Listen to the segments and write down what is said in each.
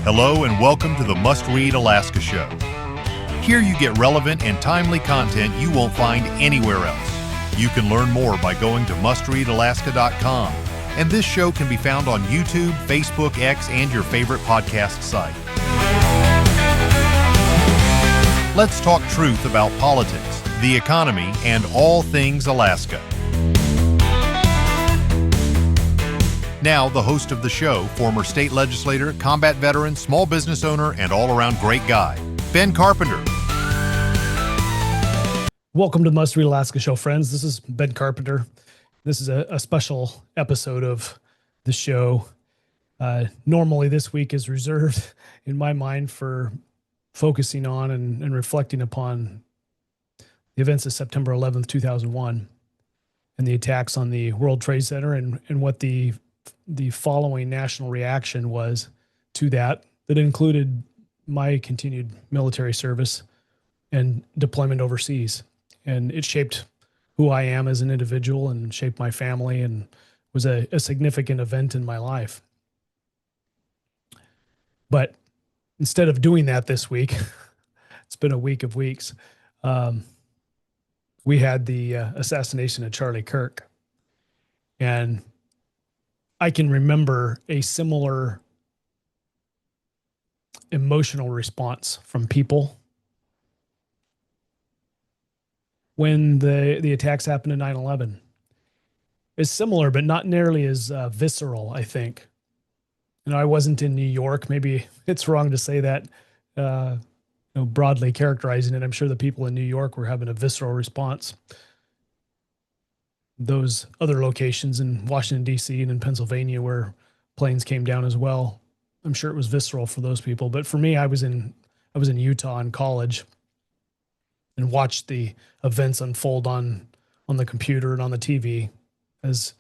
Hello and welcome to the Must Read Alaska Show. Here you get relevant and timely content you won't find anywhere else. You can learn more by going to mustreadalaska.com, and this show can be found on YouTube, Facebook, X, and your favorite podcast site. Let's talk truth about politics, the economy, and all things Alaska. Now, the host of the show, former state legislator, combat veteran, small business owner, and all-around great guy, Ben Carpenter. Welcome to the Must Read Alaska Show, friends. This is Ben Carpenter. This is a special episode of the show. Normally, this week is reserved, in my mind, for focusing on and reflecting upon the events of September 11th, 2001, and the attacks on the World Trade Center and what the following national reaction was to that included my continued military service and deployment overseas. And it shaped who I am as an individual and shaped my family and was a significant event in my life. But instead of doing that this week, it's been a week of weeks, we had the assassination of Charlie Kirk. And I can remember a similar emotional response from people when the attacks happened in 9/11. It's similar, but not nearly as visceral, I think. I wasn't in New York. Maybe it's wrong to say that, broadly characterizing it. I'm sure the people in New York were having a visceral response. Those other locations in Washington, D.C. and in Pennsylvania where planes came down as well, I'm sure it was visceral for those people. But for me, I was in Utah in college and watched the events unfold on the computer and on the TV as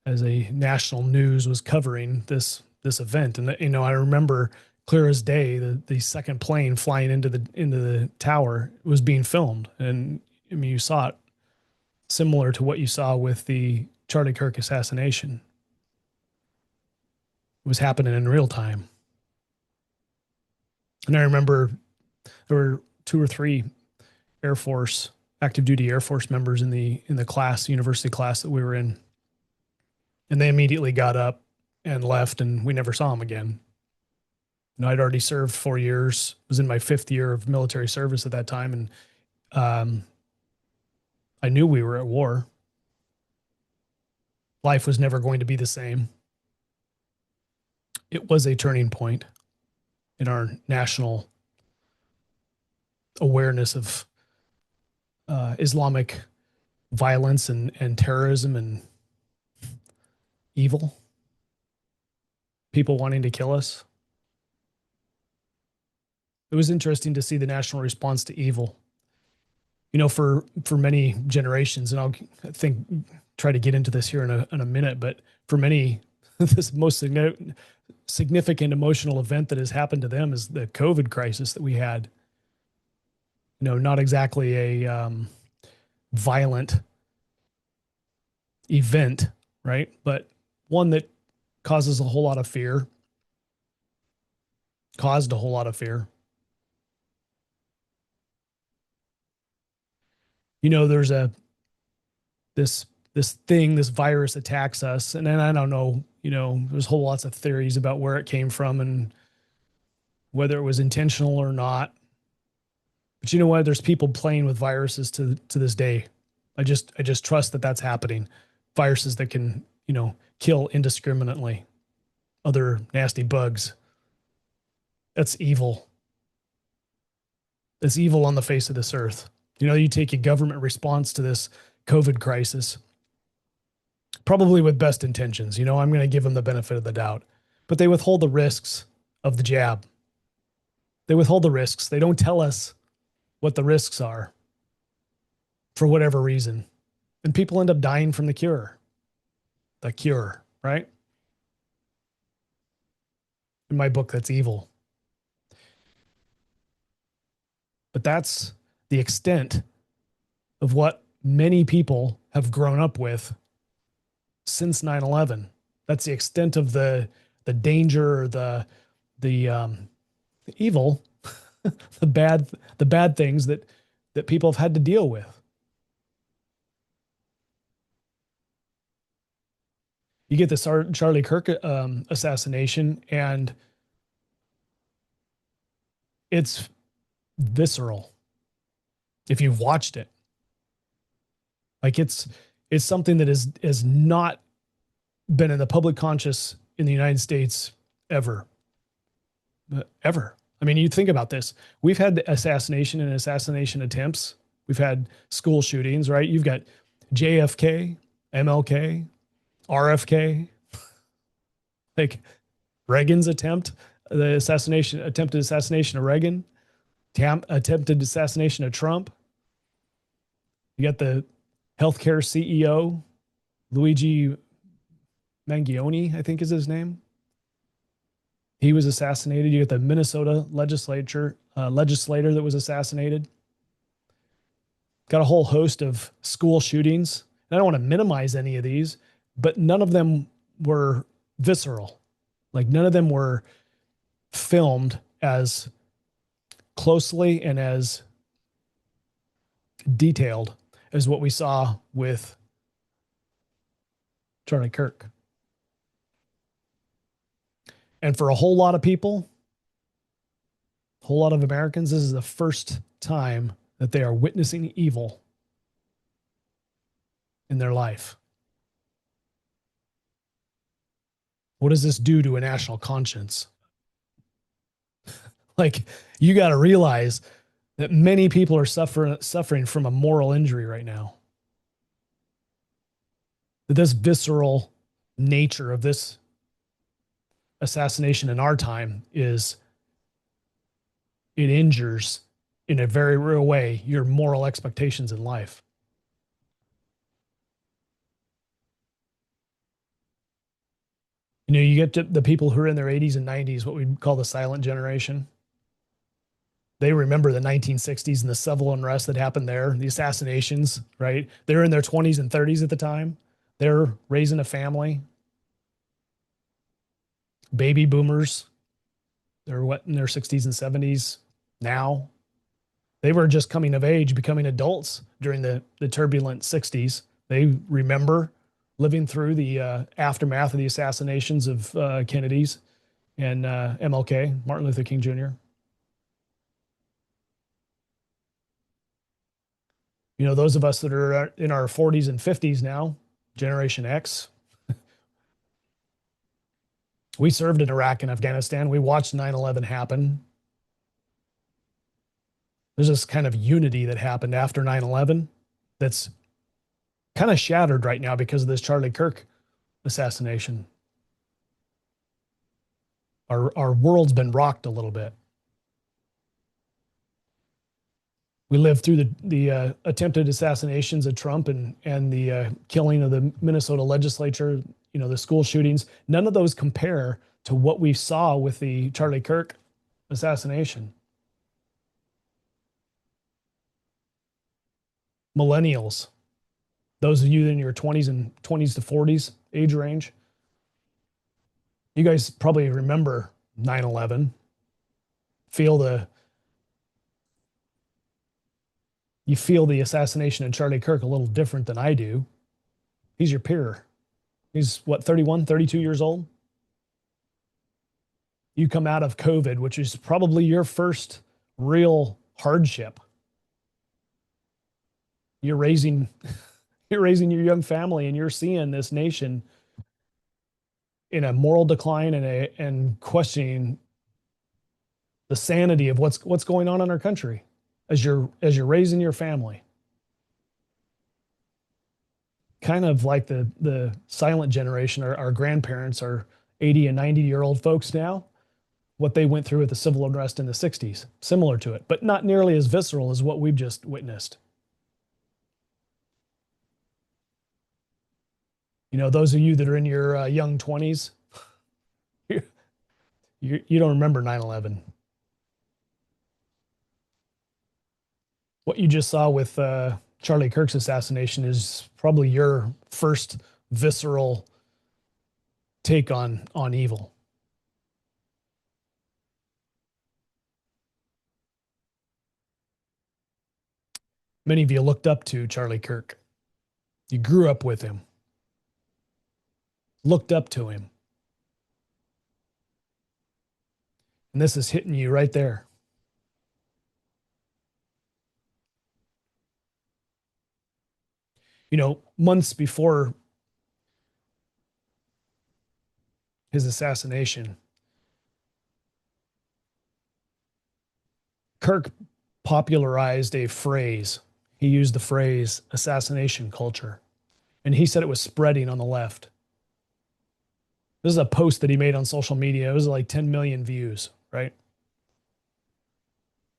a national news was covering this event. And I remember clear as day the second plane flying into the tower was being filmed, and I mean you saw it. Similar to what you saw with the Charlie Kirk assassination. It was happening in real time. And I remember there were 2 or 3 Air Force, active duty Air Force members in the class, university class that we were in. And they immediately got up and left, and we never saw them again. I'd already served 4 years, was in my 5th year of military service at that time, and I knew we were at war. Life was never going to be the same. It was a turning point in our national awareness of Islamic violence and terrorism and evil. People wanting to kill us. It was interesting to see the national response to evil. For many generations, and I'll try to get into this here in a minute, but for many, this most significant emotional event that has happened to them is the COVID crisis that we had. Not exactly a violent event, right? But one that caused a whole lot of fear. There's this virus attacks us, and then I don't know, there's whole lots of theories about where it came from and whether it was intentional or not. But you know what? There's people playing with viruses to this day. I just trust that that's happening. Viruses that can, kill indiscriminately. Other nasty bugs. That's evil. It's evil on the face of this earth. You take a government response to this COVID crisis, probably with best intentions. I'm going to give them the benefit of the doubt. But they withhold the risks of the jab. They withhold the risks. They don't tell us what the risks are for whatever reason. And people end up dying from the cure. The cure, right? In my book, that's evil. But that's the extent of what many people have grown up with since 9/11. That's the extent of the danger, or the the evil, the bad things that people have had to deal with. You get this Charlie Kirk assassination, and it's visceral. If you've watched it, like it's something that has not been in the public conscious in the United States ever. Ever. I mean, you think about this. We've had assassination and assassination attempts. We've had school shootings, right? You've got JFK, MLK, RFK, like Reagan's attempted assassination of Reagan, attempted assassination of Trump. You got the healthcare CEO, Luigi Mangione, I think is his name. He was assassinated. You got the Minnesota legislator that was assassinated. Got a whole host of school shootings. And I don't want to minimize any of these, but none of them were visceral. Like none of them were filmed as closely and as detailed as what we saw with Charlie Kirk. And for a whole lot of people, a whole lot of Americans, this is the first time that they are witnessing evil in their life. What does this do to a national conscience? Like, you got to realize that many people are suffering from a moral injury right now. That this visceral nature of this assassination in our time it injures in a very real way your moral expectations in life. You know, you get to the people who are in their 80s and 90s, what we call the silent generation. They remember the 1960s and the civil unrest that happened there, the assassinations, right? They're in their 20s and 30s at the time. They're raising a family. Baby boomers, they're in their 60s and 70s now. They were just coming of age, becoming adults during the turbulent 60s. They remember living through the aftermath of the assassinations of Kennedy's and MLK, Martin Luther King Jr. You know, those of us that are in our 40s and 50s now, Generation X, we served in Iraq and Afghanistan. We watched 9/11 happen. There's this kind of unity that happened after 9/11 that's kind of shattered right now because of this Charlie Kirk assassination. Our world's been rocked a little bit. We lived through the attempted assassinations of Trump and the killing of the Minnesota legislature, you know, the school shootings. None of those compare to what we saw with the Charlie Kirk assassination. Millennials, those of you in your 20s to 40s age range, you guys probably remember 9/11. You feel the assassination of Charlie Kirk a little different than I do. He's your peer. He's what, 31, 32 years old? You come out of COVID, which is probably your first real hardship. You're raising your young family, and you're seeing this nation in a moral decline and questioning the sanity of what's going on in our country as you're raising your family. Kind of like the silent generation, our grandparents are 80 and 90-year-old folks now, what they went through with the civil unrest in the 60s, similar to it, but not nearly as visceral as what we've just witnessed. You know, those of you that are in your young 20s, you don't remember 9/11. What you just saw with Charlie Kirk's assassination is probably your first visceral take on evil. Many of you looked up to Charlie Kirk. You grew up with him, looked up to him. And this is hitting you right there. You know, months before his assassination, Kirk popularized a phrase. He used the phrase assassination culture, and he said it was spreading on the left. This is a post that he made on social media. It was like 10 million views, right?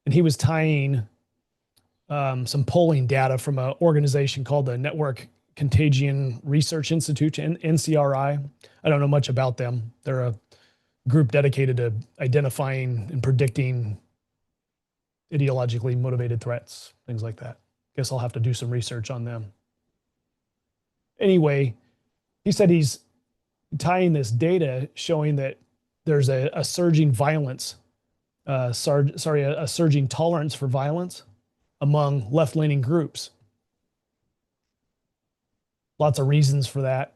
And he was tying some polling data from an organization called the Network Contagion Research Institute, NCRI. I don't know much about them. They're a group dedicated to identifying and predicting ideologically motivated threats, things like that. Guess I'll have to do some research on them. Anyway, he said he's tying this data showing that there's a surging violence, a surging tolerance for violence among left-leaning groups. Lots of reasons for that.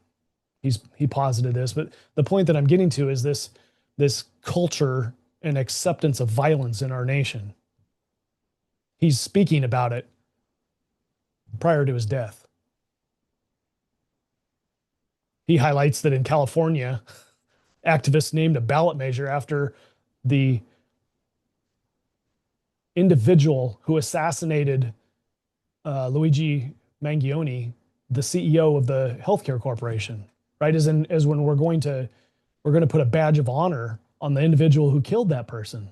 He posited this, but the point that I'm getting to is this culture and acceptance of violence in our nation. He's speaking about it prior to his death. He highlights that in California, activists named a ballot measure after the individual who assassinated Luigi Mangione, the CEO of the healthcare corporation, right? As when we're going to put a badge of honor on the individual who killed that person.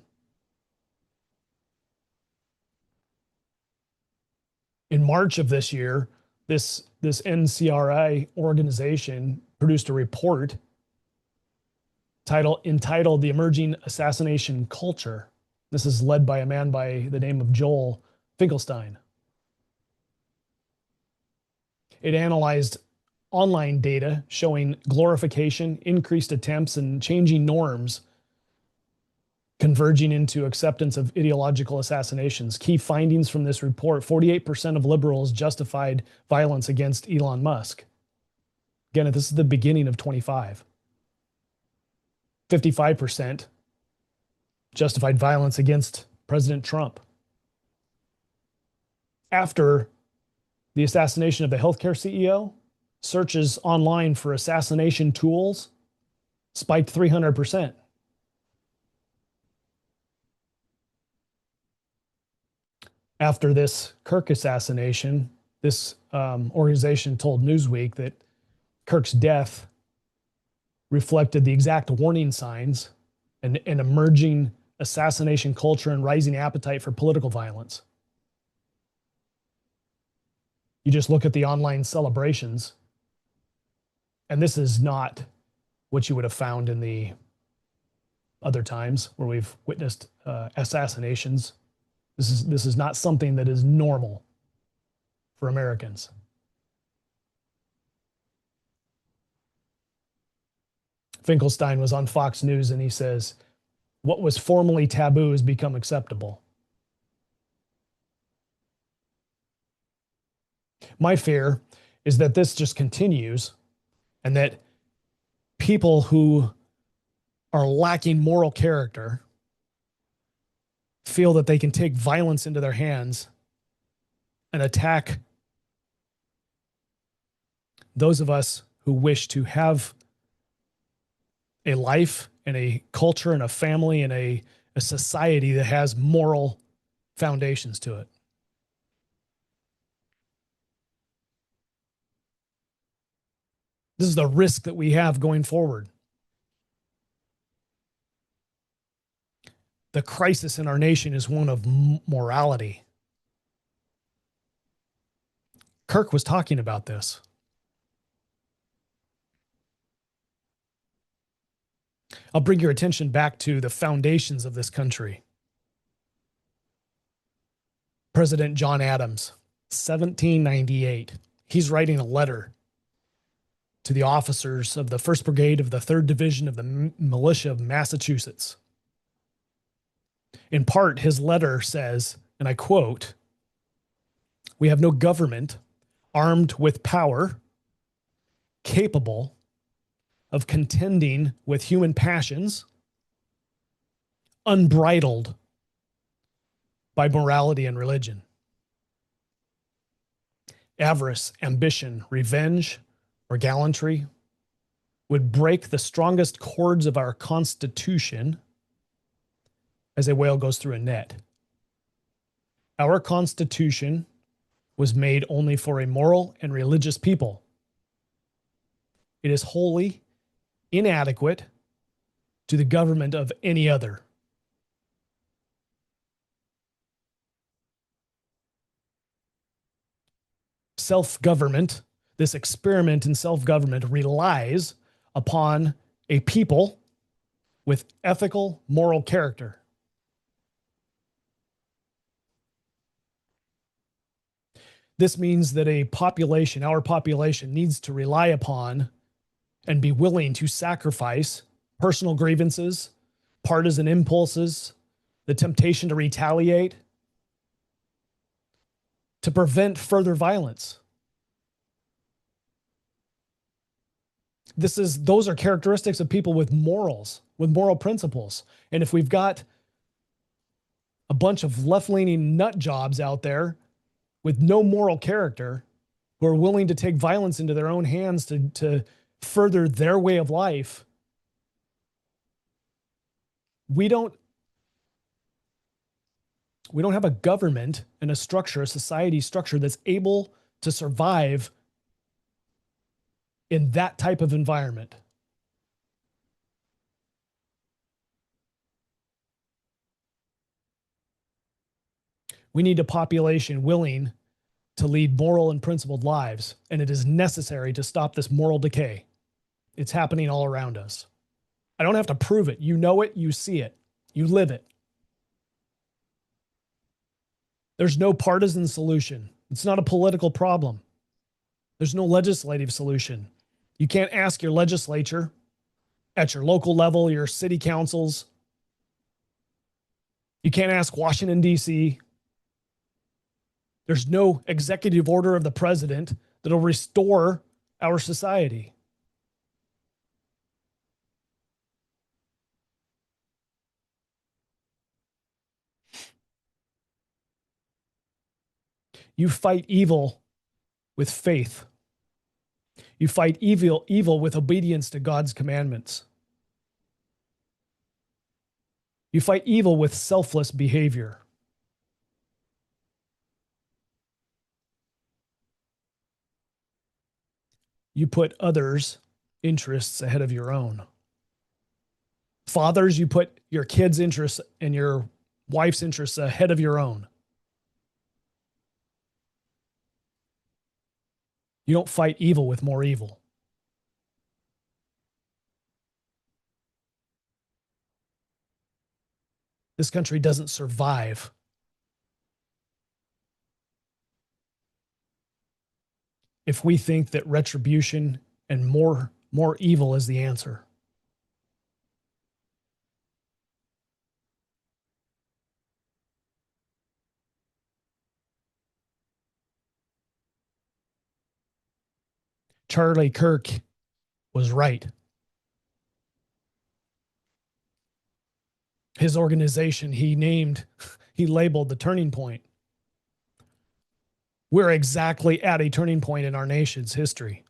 In March of this year, this NCRI organization produced a report entitled The Emerging Assassination Culture. This is led by a man by the name of Joel Finkelstein. It analyzed online data showing glorification, increased attempts, and changing norms converging into acceptance of ideological assassinations. Key findings from this report: 48% of liberals justified violence against Elon Musk. Again, this is the beginning of 25. 55% justified violence against President Trump. After the assassination of the healthcare CEO, searches online for assassination tools spiked 300%. After this Kirk assassination, this organization told Newsweek that Kirk's death reflected the exact warning signs and an emerging assassination culture and rising appetite for political violence. You just look at the online celebrations, and this is not what you would have found in the other times where we've witnessed assassinations. This is not something that is normal for Americans. Finkelstein was on Fox News and he says, what was formerly taboo has become acceptable. My fear is that this just continues and that people who are lacking moral character feel that they can take violence into their hands and attack those of us who wish to have a life and a culture and a family and a society that has moral foundations to it. This is the risk that we have going forward. The crisis in our nation is one of morality. Kirk was talking about this. I'll bring your attention back to the foundations of this country. President John Adams, 1798. He's writing a letter to the officers of the 1st Brigade of the 3rd Division of the Militia of Massachusetts. In part, his letter says, and I quote, We have no government armed with power, capable of contending with human passions, unbridled by morality and religion. Avarice, ambition, revenge, or gallantry would break the strongest cords of our Constitution as a whale goes through a net. Our Constitution was made only for a moral and religious people. It is wholly inadequate to the government of any other. Self-government, this experiment in self-government, relies upon a people with ethical, moral character. This means that a population, our population, needs to rely upon and be willing to sacrifice personal grievances, partisan impulses, the temptation to retaliate, to prevent further violence. Those are characteristics of people with morals, with moral principles. And if we've got a bunch of left-leaning nut jobs out there with no moral character who are willing to take violence into their own hands to further their way of life, we don't have a government and a structure, a society structure that's able to survive in that type of environment. We need a population willing to lead moral and principled lives, and it is necessary to stop this moral decay. It's happening all around us. I don't have to prove it. You know it, you see it, you live it. There's no partisan solution. It's not a political problem. There's no legislative solution. You can't ask your legislature at your local level, your city councils. You can't ask Washington, D.C. There's no executive order of the president that'll restore our society. You fight evil with faith. You fight evil with obedience to God's commandments. You fight evil with selfless behavior. You put others' interests ahead of your own. Fathers, you put your kids' interests and your wife's interests ahead of your own. You don't fight evil with more evil. This country doesn't survive if we think that retribution and more evil is the answer. Charlie Kirk was right. His organization, he labeled the turning point. We're exactly at a turning point in our nation's history.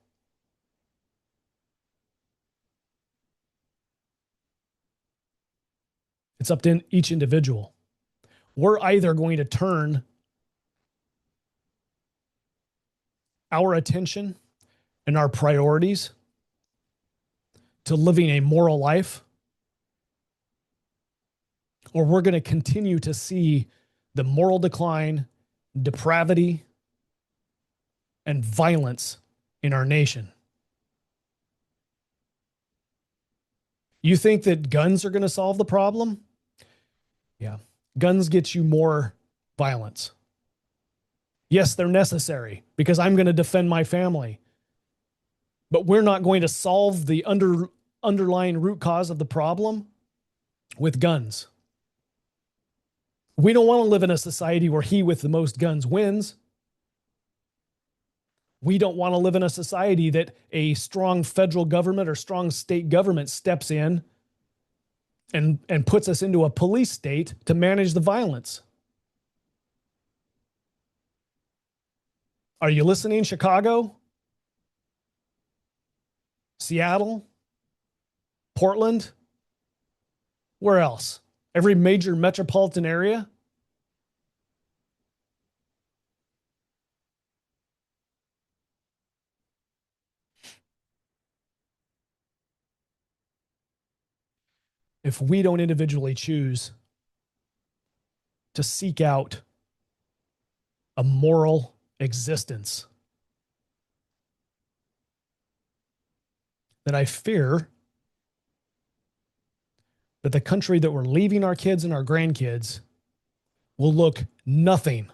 It's up to each individual. We're either going to turn our attention and our priorities to living a moral life, or we're going to continue to see the moral decline, depravity, and violence in our nation. You think that guns are going to solve the problem? Yeah. Guns get you more violence. Yes, they're necessary because I'm going to defend my family. But we're not going to solve the underlying root cause of the problem with guns. We don't want to live in a society where he with the most guns wins. We don't want to live in a society that a strong federal government or strong state government steps in and puts us into a police state to manage the violence. Are you listening, Chicago? Seattle? Portland? Where else? Every major metropolitan area? If we don't individually choose to seek out a moral existence, then I fear that the country that we're leaving our kids and our grandkids will look nothing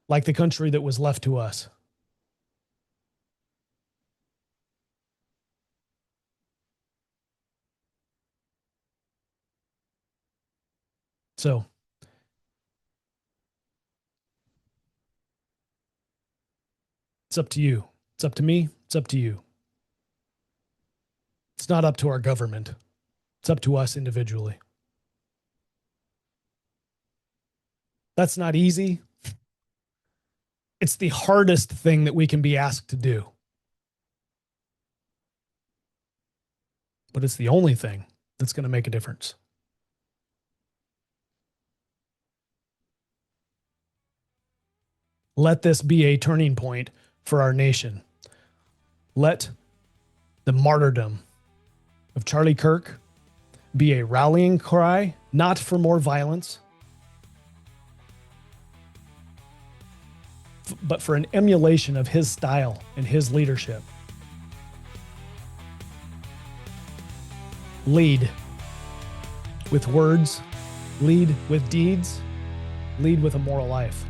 like the country that was left to us. So, it's up to you. It's up to me. It's up to you. It's not up to our government. It's up to us individually. That's not easy. It's the hardest thing that we can be asked to do. But it's the only thing that's going to make a difference. Let this be a turning point for our nation. Let the martyrdom of Charlie Kirk be a rallying cry, not for more violence, but for an emulation of his style and his leadership. Lead with words, lead with deeds, lead with a moral life.